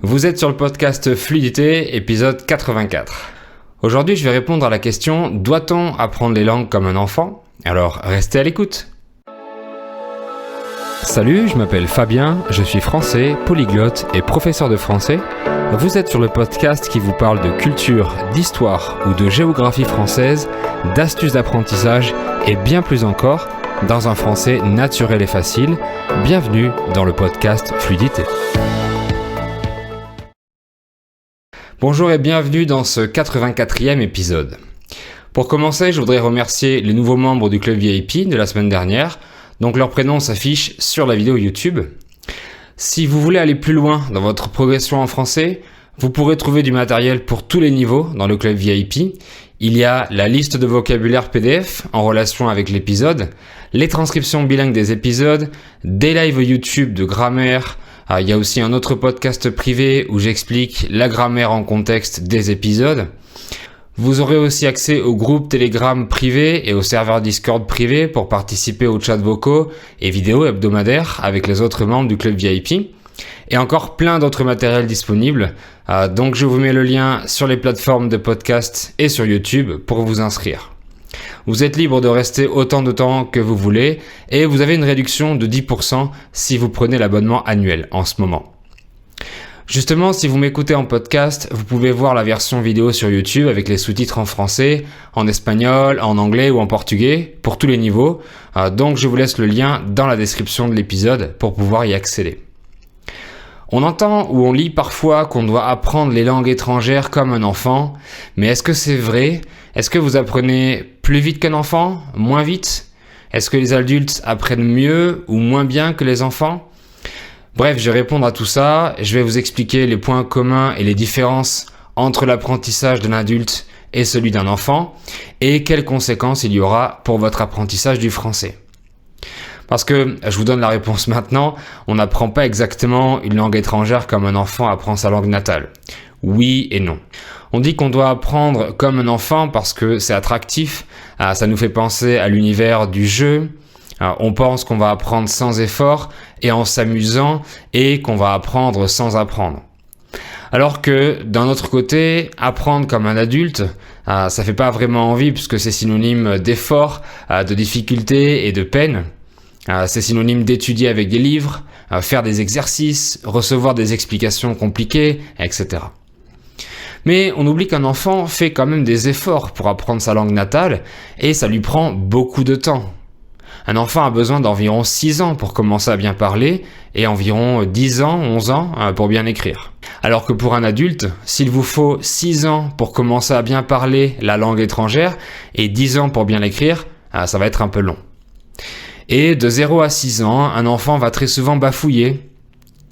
Vous êtes sur le podcast Fluidité, épisode 84. Aujourd'hui, je vais répondre à la question « Doit-on apprendre les langues comme un enfant ?» Alors, restez à l'écoute. Salut, je m'appelle Fabien, je suis français, polyglotte et professeur de français. Vous êtes sur le podcast qui vous parle de culture, d'histoire ou de géographie française, d'astuces d'apprentissage et bien plus encore, dans un français naturel et facile. Bienvenue dans le podcast Fluidité. Bonjour et bienvenue dans ce 84e épisode. Pour commencer, je voudrais remercier les nouveaux membres du club VIP de la semaine dernière. Donc leur prénom s'affiche sur la vidéo YouTube. Si vous voulez aller plus loin dans votre progression en français, vous pourrez trouver du matériel pour tous les niveaux dans le club VIP. Il y a la liste de vocabulaire PDF en relation avec l'épisode, les transcriptions bilingues des épisodes, des lives YouTube de grammaire. Il y a aussi un autre podcast privé où j'explique la grammaire en contexte des épisodes. Vous aurez aussi accès au groupe Telegram privé et au serveur Discord privé pour participer aux chats vocaux et vidéos hebdomadaires avec les autres membres du club VIP. Et encore plein d'autres matériels disponibles. Donc je vous mets le lien sur les plateformes de podcast et sur YouTube pour vous inscrire. Vous êtes libre de rester autant de temps que vous voulez et vous avez une réduction de 10% si vous prenez l'abonnement annuel en ce moment. Justement, si vous m'écoutez en podcast, vous pouvez voir la version vidéo sur YouTube avec les sous-titres en français, en espagnol, en anglais ou en portugais, pour tous les niveaux. Donc je vous laisse le lien dans la description de l'épisode pour pouvoir y accéder. On entend ou on lit parfois qu'on doit apprendre les langues étrangères comme un enfant, mais est-ce que c'est vrai ? Est-ce que vous apprenez plus vite qu'un enfant ? Moins vite ? Est-ce que les adultes apprennent mieux ou moins bien que les enfants ? Bref, je vais répondre à tout ça. Je vais vous expliquer les points communs et les différences entre l'apprentissage d'un adulte et celui d'un enfant et quelles conséquences il y aura pour votre apprentissage du français. Parce que, je vous donne la réponse maintenant, on n'apprend pas exactement une langue étrangère comme un enfant apprend sa langue natale. Oui et non. On dit qu'on doit apprendre comme un enfant parce que c'est attractif, ça nous fait penser à l'univers du jeu. On pense qu'on va apprendre sans effort et en s'amusant et qu'on va apprendre sans apprendre. Alors que d'un autre côté, apprendre comme un adulte, ça fait pas vraiment envie puisque c'est synonyme d'effort, de difficulté et de peine. C'est synonyme d'étudier avec des livres, faire des exercices, recevoir des explications compliquées, etc. Mais on oublie qu'un enfant fait quand même des efforts pour apprendre sa langue natale et ça lui prend beaucoup de temps. Un enfant a besoin d'environ 6 ans pour commencer à bien parler et environ 10 ans, 11 ans pour bien écrire. Alors que pour un adulte, s'il vous faut 6 ans pour commencer à bien parler la langue étrangère et 10 ans pour bien l'écrire, ça va être un peu long. Et de 0 à 6 ans, un enfant va très souvent bafouiller,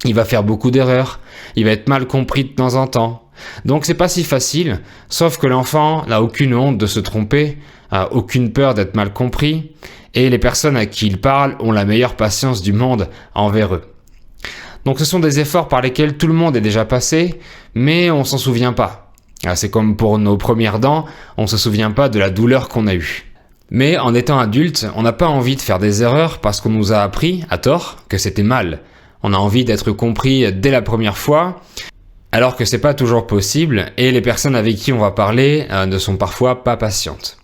il va faire beaucoup d'erreurs, il va être mal compris de temps en temps. Donc c'est pas si facile, sauf que l'enfant n'a aucune honte de se tromper, aucune peur d'être mal compris, et les personnes à qui il parle ont la meilleure patience du monde envers eux. Donc ce sont des efforts par lesquels tout le monde est déjà passé, mais on s'en souvient pas. C'est comme pour nos premières dents, on se souvient pas de la douleur qu'on a eue. Mais en étant adulte, on n'a pas envie de faire des erreurs parce qu'on nous a appris, à tort, que c'était mal. On a envie d'être compris dès la première fois, alors que c'est pas toujours possible et les personnes avec qui on va parler ne sont parfois pas patientes.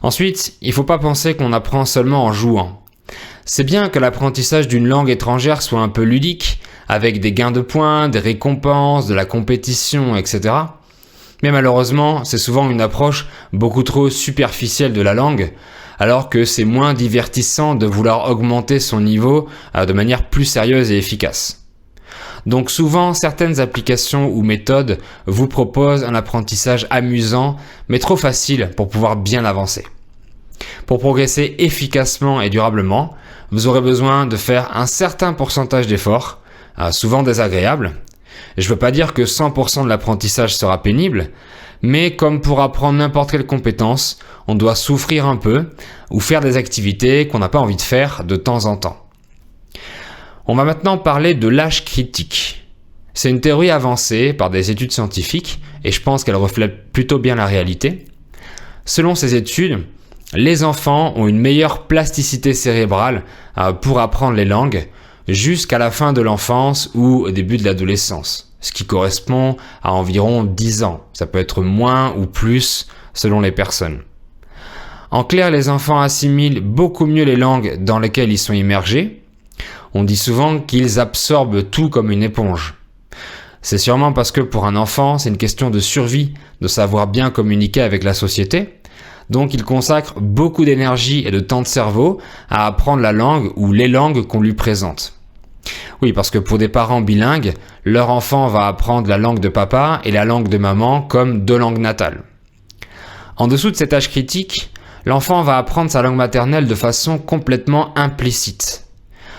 Ensuite, il faut pas penser qu'on apprend seulement en jouant. C'est bien que l'apprentissage d'une langue étrangère soit un peu ludique, avec des gains de points, des récompenses, de la compétition, etc. Mais malheureusement, c'est souvent une approche beaucoup trop superficielle de la langue, alors que c'est moins divertissant de vouloir augmenter son niveau de manière plus sérieuse et efficace. Donc souvent, certaines applications ou méthodes vous proposent un apprentissage amusant, mais trop facile pour pouvoir bien avancer. Pour progresser efficacement et durablement, vous aurez besoin de faire un certain pourcentage d'efforts, souvent désagréables. Je ne veux pas dire que 100% de l'apprentissage sera pénible, mais comme pour apprendre n'importe quelle compétence, on doit souffrir un peu ou faire des activités qu'on n'a pas envie de faire de temps en temps. On va maintenant parler de l'âge critique. C'est une théorie avancée par des études scientifiques et je pense qu'elle reflète plutôt bien la réalité. Selon ces études, les enfants ont une meilleure plasticité cérébrale pour apprendre les langues jusqu'à la fin de l'enfance ou au début de l'adolescence. ce qui correspond à environ 10 ans. Ça peut être moins ou plus selon les personnes. En clair, les enfants assimilent beaucoup mieux les langues dans lesquelles ils sont immergés. On dit souvent qu'ils absorbent tout comme une éponge. C'est sûrement parce que pour un enfant, c'est une question de survie, de savoir bien communiquer avec la société. Donc il consacre beaucoup d'énergie et de temps de cerveau à apprendre la langue ou les langues qu'on lui présente. Oui, parce que pour des parents bilingues, leur enfant va apprendre la langue de papa et la langue de maman comme deux langues natales. En dessous de cet âge critique, l'enfant va apprendre sa langue maternelle de façon complètement implicite.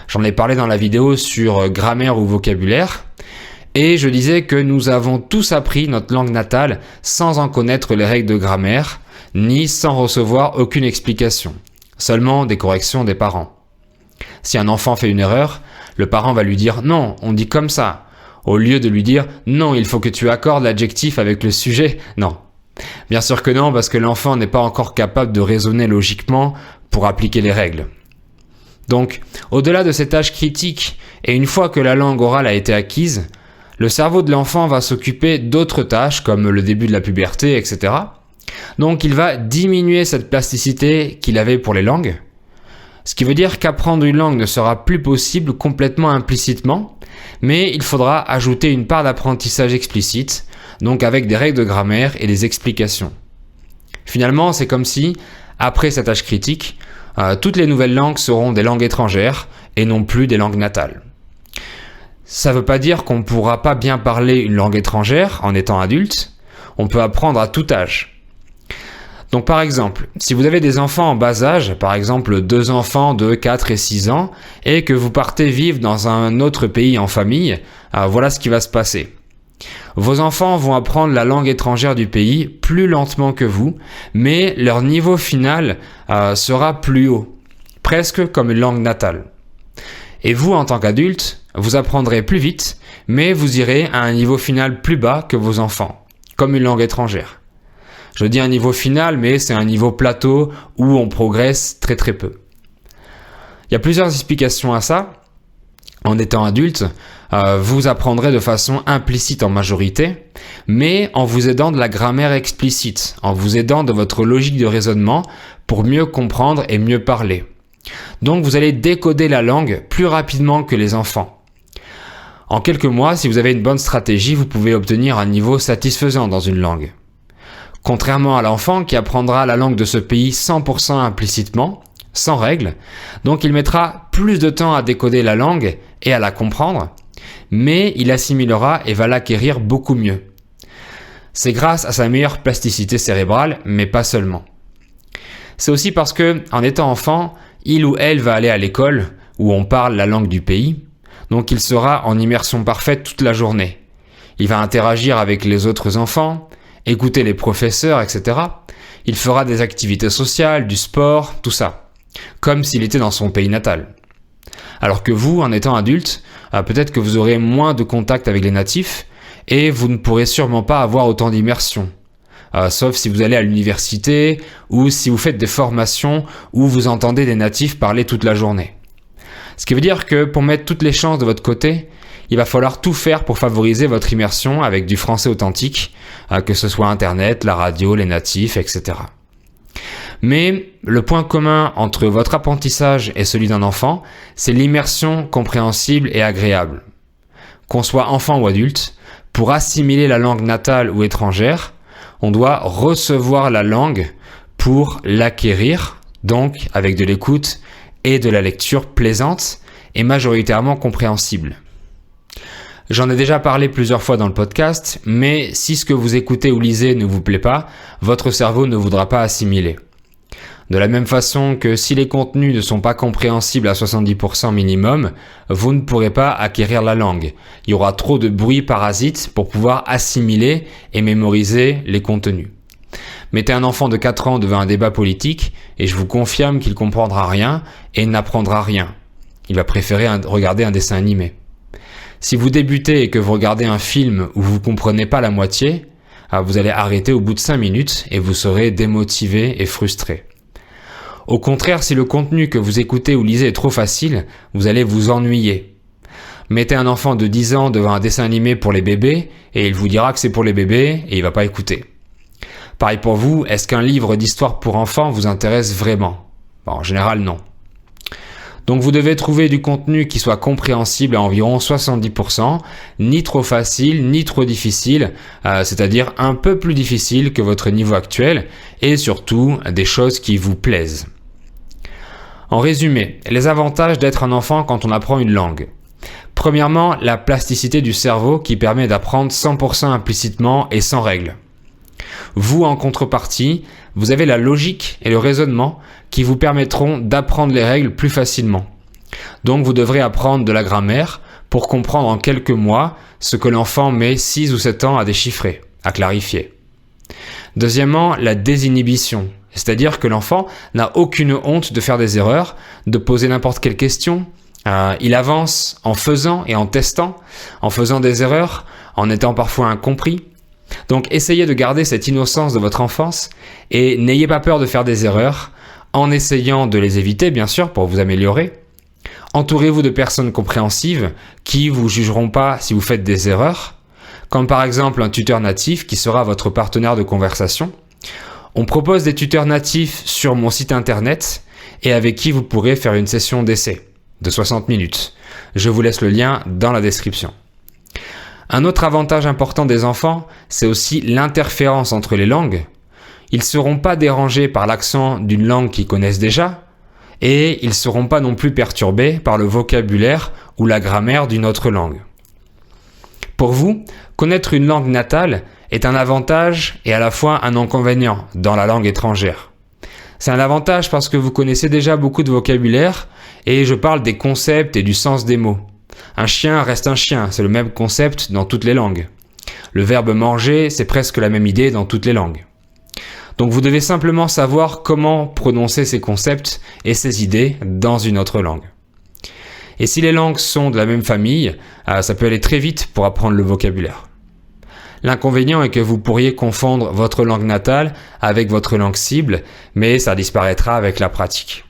J'en ai parlé dans la vidéo sur grammaire ou vocabulaire, et je disais que nous avons tous appris notre langue natale sans en connaître les règles de grammaire, ni sans recevoir aucune explication, seulement des corrections des parents. Si un enfant fait une erreur, le parent va lui dire « non, on dit comme ça », au lieu de lui dire « non, il faut que tu accordes l'adjectif avec le sujet ». Non. Bien sûr que non, parce que l'enfant n'est pas encore capable de raisonner logiquement pour appliquer les règles. Donc, au-delà de cet âge critique, et une fois que la langue orale a été acquise, le cerveau de l'enfant va s'occuper d'autres tâches comme le début de la puberté, etc. Donc il va diminuer cette plasticité qu'il avait pour les langues, ce qui veut dire qu'apprendre une langue ne sera plus possible complètement implicitement, mais il faudra ajouter une part d'apprentissage explicite, donc avec des règles de grammaire et des explications. Finalement, c'est comme si, après cet âge critique, toutes les nouvelles langues seront des langues étrangères et non plus des langues natales. Ça ne veut pas dire qu'on ne pourra pas bien parler une langue étrangère en étant adulte, on peut apprendre à tout âge. Donc par exemple, si vous avez des enfants en bas âge, par exemple 2 enfants de 4 et 6 ans, et que vous partez vivre dans un autre pays en famille, voilà ce qui va se passer. Vos enfants vont apprendre la langue étrangère du pays plus lentement que vous, mais leur niveau final sera plus haut, presque comme une langue natale. Et vous, en tant qu'adulte, vous apprendrez plus vite, mais vous irez à un niveau final plus bas que vos enfants, comme une langue étrangère. Je dis un niveau final, mais c'est un niveau plateau où on progresse très très peu. Il y a plusieurs explications à ça. En étant adulte, vous apprendrez de façon implicite en majorité, mais en vous aidant de la grammaire explicite, en vous aidant de votre logique de raisonnement pour mieux comprendre et mieux parler. Donc vous allez décoder la langue plus rapidement que les enfants. En quelques mois, si vous avez une bonne stratégie, vous pouvez obtenir un niveau satisfaisant dans une langue. Contrairement à l'enfant qui apprendra la langue de ce pays 100% implicitement, sans règles, donc il mettra plus de temps à décoder la langue et à la comprendre, mais il assimilera et va l'acquérir beaucoup mieux. C'est grâce à sa meilleure plasticité cérébrale, mais pas seulement. C'est aussi parce que, en étant enfant, il ou elle va aller à l'école où on parle la langue du pays, donc il sera en immersion parfaite toute la journée. Il va interagir avec les autres enfants, écouter les professeurs, etc. Il fera des activités sociales, du sport, tout ça, comme s'il était dans son pays natal. Alors que vous, en étant adulte, peut-être que vous aurez moins de contact avec les natifs et vous ne pourrez sûrement pas avoir autant d'immersion. Sauf si vous allez à l'université ou si vous faites des formations où vous entendez des natifs parler toute la journée. Ce qui veut dire que pour mettre toutes les chances de votre côté, il va falloir tout faire pour favoriser votre immersion avec du français authentique, que ce soit Internet, la radio, les natifs, etc. Mais le point commun entre votre apprentissage et celui d'un enfant, c'est l'immersion compréhensible et agréable. Qu'on soit enfant ou adulte, pour assimiler la langue natale ou étrangère, on doit recevoir la langue pour l'acquérir, donc avec de l'écoute et de la lecture plaisante et majoritairement compréhensible. J'en ai déjà parlé plusieurs fois dans le podcast, mais si ce que vous écoutez ou lisez ne vous plaît pas, votre cerveau ne voudra pas assimiler. De la même façon que si les contenus ne sont pas compréhensibles à 70% minimum, vous ne pourrez pas acquérir la langue. Il y aura trop de bruit parasite pour pouvoir assimiler et mémoriser les contenus. Mettez un enfant de 4 ans devant un débat politique et je vous confirme qu'il comprendra rien et n'apprendra rien. Il va préférer regarder un dessin animé. Si vous débutez et que vous regardez un film où vous ne comprenez pas la moitié, vous allez arrêter au bout de 5 minutes et vous serez démotivé et frustré. Au contraire, si le contenu que vous écoutez ou lisez est trop facile, vous allez vous ennuyer. Mettez un enfant de 10 ans devant un dessin animé pour les bébés et il vous dira que c'est pour les bébés et il va pas écouter. Pareil pour vous, est-ce qu'un livre d'histoire pour enfants vous intéresse vraiment ? Bon, en général, non. Donc vous devez trouver du contenu qui soit compréhensible à environ 70%, ni trop facile, ni trop difficile, c'est-à-dire un peu plus difficile que votre niveau actuel, et surtout des choses qui vous plaisent. En résumé, les avantages d'être un enfant quand on apprend une langue. Premièrement, la plasticité du cerveau qui permet d'apprendre 100% implicitement et sans règles. Vous, en contrepartie, vous avez la logique et le raisonnement qui vous permettront d'apprendre les règles plus facilement. Donc vous devrez apprendre de la grammaire pour comprendre en quelques mois ce que l'enfant met 6 ou 7 ans à déchiffrer, à clarifier. Deuxièmement, la désinhibition, c'est-à-dire que l'enfant n'a aucune honte de faire des erreurs, de poser n'importe quelle question. Il avance en faisant et en testant, en faisant des erreurs, en étant parfois incompris. Donc essayez de garder cette innocence de votre enfance et n'ayez pas peur de faire des erreurs en essayant de les éviter bien sûr pour vous améliorer. Entourez-vous de personnes compréhensives qui vous jugeront pas si vous faites des erreurs, comme par exemple un tuteur natif qui sera votre partenaire de conversation. On propose des tuteurs natifs sur mon site internet et avec qui vous pourrez faire une session d'essai de 60 minutes. Je vous laisse le lien dans la description. Un autre avantage important des enfants, c'est aussi l'interférence entre les langues. Ils ne seront pas dérangés par l'accent d'une langue qu'ils connaissent déjà et ils ne seront pas non plus perturbés par le vocabulaire ou la grammaire d'une autre langue. Pour vous, connaître une langue natale est un avantage et à la fois un inconvénient dans la langue étrangère. C'est un avantage parce que vous connaissez déjà beaucoup de vocabulaire et je parle des concepts et du sens des mots. Un chien reste un chien, c'est le même concept dans toutes les langues. Le verbe manger, c'est presque la même idée dans toutes les langues. Donc vous devez simplement savoir comment prononcer ces concepts et ces idées dans une autre langue. Et si les langues sont de la même famille, ça peut aller très vite pour apprendre le vocabulaire. L'inconvénient est que vous pourriez confondre votre langue natale avec votre langue cible, mais ça disparaîtra avec la pratique.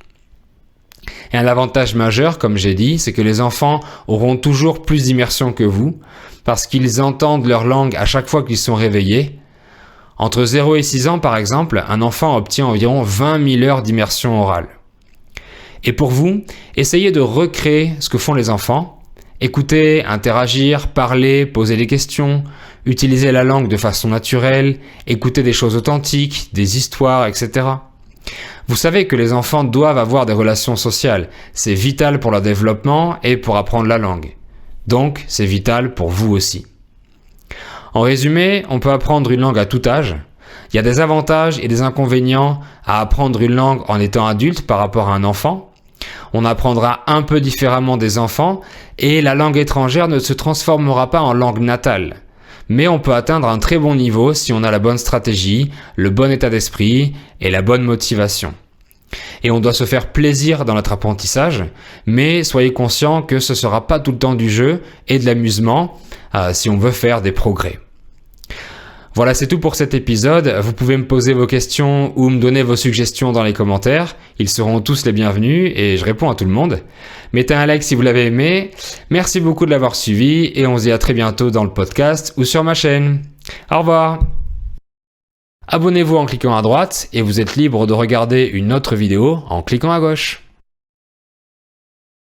Et un avantage majeur, comme j'ai dit, c'est que les enfants auront toujours plus d'immersion que vous, parce qu'ils entendent leur langue à chaque fois qu'ils sont réveillés. Entre 0 et 6 ans, par exemple, un enfant obtient environ 20 000 heures d'immersion orale. Et pour vous, essayez de recréer ce que font les enfants. Écouter, interagir, parler, poser des questions, utiliser la langue de façon naturelle, écouter des choses authentiques, des histoires, etc. Vous savez que les enfants doivent avoir des relations sociales. C'est vital pour leur développement et pour apprendre la langue. Donc, c'est vital pour vous aussi. En résumé, on peut apprendre une langue à tout âge. Il y a des avantages et des inconvénients à apprendre une langue en étant adulte par rapport à un enfant. On apprendra un peu différemment des enfants et la langue étrangère ne se transformera pas en langue natale. Mais on peut atteindre un très bon niveau si on a la bonne stratégie, le bon état d'esprit et la bonne motivation. Et on doit se faire plaisir dans notre apprentissage, mais soyez conscient que ce ne sera pas tout le temps du jeu et de l'amusement si on veut faire des progrès. Voilà, c'est tout pour cet épisode. Vous pouvez me poser vos questions ou me donner vos suggestions dans les commentaires. Ils seront tous les bienvenus et je réponds à tout le monde. Mettez un like si vous l'avez aimé. Merci beaucoup de l'avoir suivi et on se dit à très bientôt dans le podcast ou sur ma chaîne. Au revoir. Abonnez-vous en cliquant à droite et vous êtes libre de regarder une autre vidéo en cliquant à gauche.